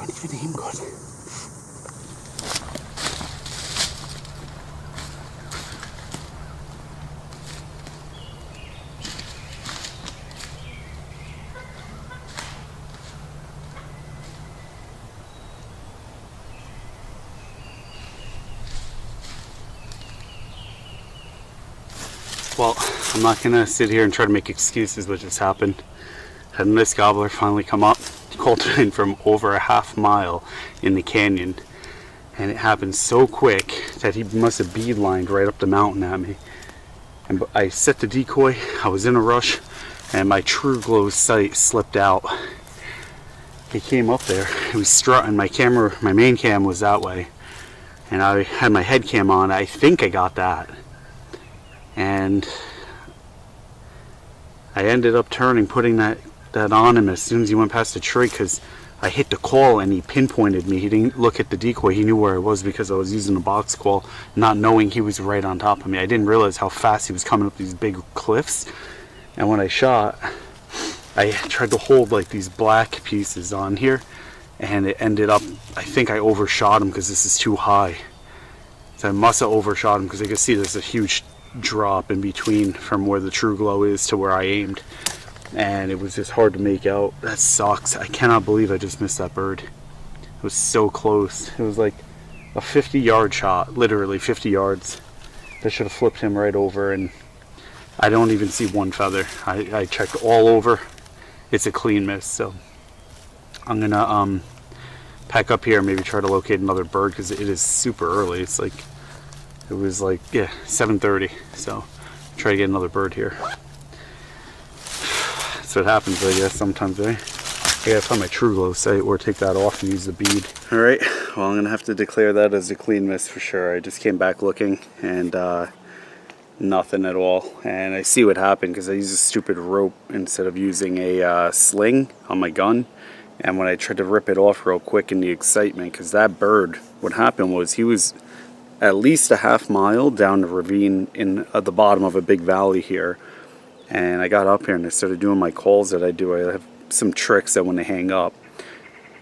can't even aim good. Well, I'm not gonna sit here and try to make excuses what just happened. Had this gobbler finally come up, called in from over a half mile in the canyon, and it happened so quick that he must have beelined right up the mountain at me. And I set the decoy, I was in a rush, and my True Glow sight slipped out. He came up there, he was strutting, my main cam was that way, and I had my head cam on. I think I got that. And I ended up putting that on him as soon as he went past the tree, because I hit the call and he pinpointed me. He didn't look at the decoy, he knew where I was because I was using the box call, not knowing he was right on top of me. I didn't realize how fast he was coming up these big cliffs. And when I shot, I tried to hold like these black pieces on here, and it ended up, I think I overshot him because this is too high. So I must have overshot him, because I could see there's a huge drop in between from where the True Glow is to where I aimed, and it was just hard to make out. That sucks. I cannot believe I just missed that bird. It was so close. It was like a 50-yard shot, literally 50 yards. I should have flipped him right over, and I don't even see one feather. I checked all over. It's a clean miss. So I'm gonna pack up here and maybe try to locate another bird, because it is super early. It was like, yeah, 7:30, so try to get another bird here. That's what happens, I guess, sometimes, right? I gotta find my True Glow sight or take that off and use the bead. Alright, well, I'm gonna have to declare that as a clean miss for sure. I just came back looking, and nothing at all. And I see what happened, because I used a stupid rope instead of using a sling on my gun. And when I tried to rip it off real quick in the excitement, because that bird, what happened was he was at least a half mile down the ravine at the bottom of a big valley here, and I got up here and I started doing my calls that I do. I have some tricks that when they hang up,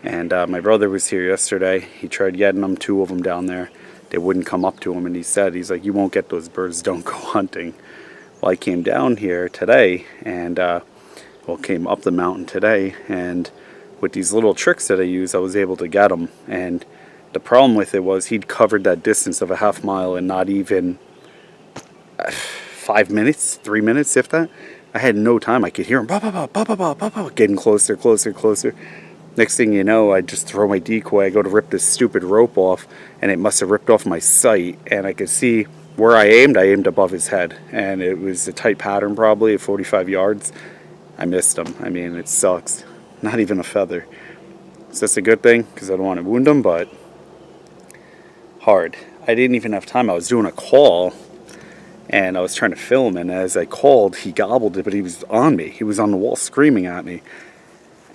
and my brother was here yesterday. He tried getting them, 2 of them down there. They wouldn't come up to him, and he's like, you won't get those birds, don't go hunting. Well, I came down here today, and came up the mountain today, and with these little tricks that I use, I was able to get them. And the problem with it was he'd covered that distance of a half mile in not even 5 minutes, 3 minutes, if that. I had no time. I could hear him getting closer, closer, closer. Next thing you know, I just throw my decoy. I go to rip this stupid rope off, and it must have ripped off my sight. And I could see where I aimed above his head. And it was a tight pattern, probably at 45 yards. I missed him. I mean, it sucks. Not even a feather. So that's a good thing, because I don't want to wound him, but hard. I didn't even have time. I was doing a call, and I was trying to film, and as I called, he gobbled it, but he was on me. He was on the wall screaming at me.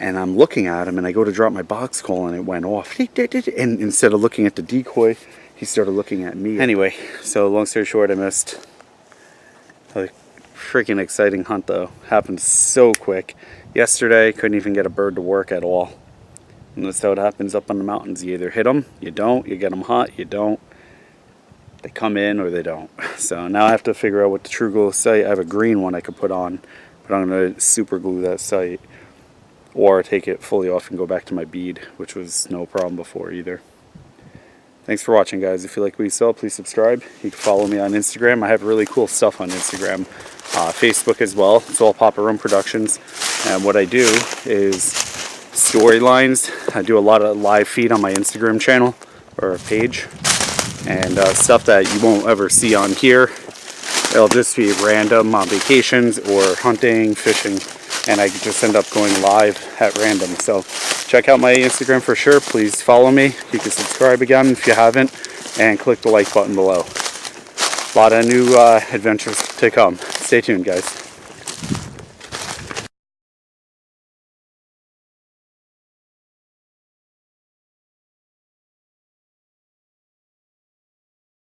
And I'm looking at him, and I go to drop my box call, and it went off. And instead of looking at the decoy, he started looking at me. Anyway, so long story short, I missed a freaking exciting hunt, though. Happened so quick. Yesterday, couldn't even get a bird to work at all. And that's how it happens up on the mountains. You either hit them, you don't. You get them hot, you don't. They come in or they don't. So now I have to figure out what the True Glow sight. I have a green one I could put on, but I'm going to super glue that sight, or take it fully off and go back to my bead, which was no problem before either. Thanks for watching, guys. If you like what you saw, please subscribe. You can follow me on Instagram. I have really cool stuff on Instagram. Facebook as well. It's all Papa Room Productions. And what I do is storylines. I do a lot of live feed on my Instagram channel or page, and stuff that you won't ever see on here. It'll just be random on vacations or hunting, fishing, and I just end up going live at random. So check out my Instagram for sure. Please follow me. You can subscribe again if you haven't, and click the like button below. A lot of new adventures to come. Stay tuned, guys.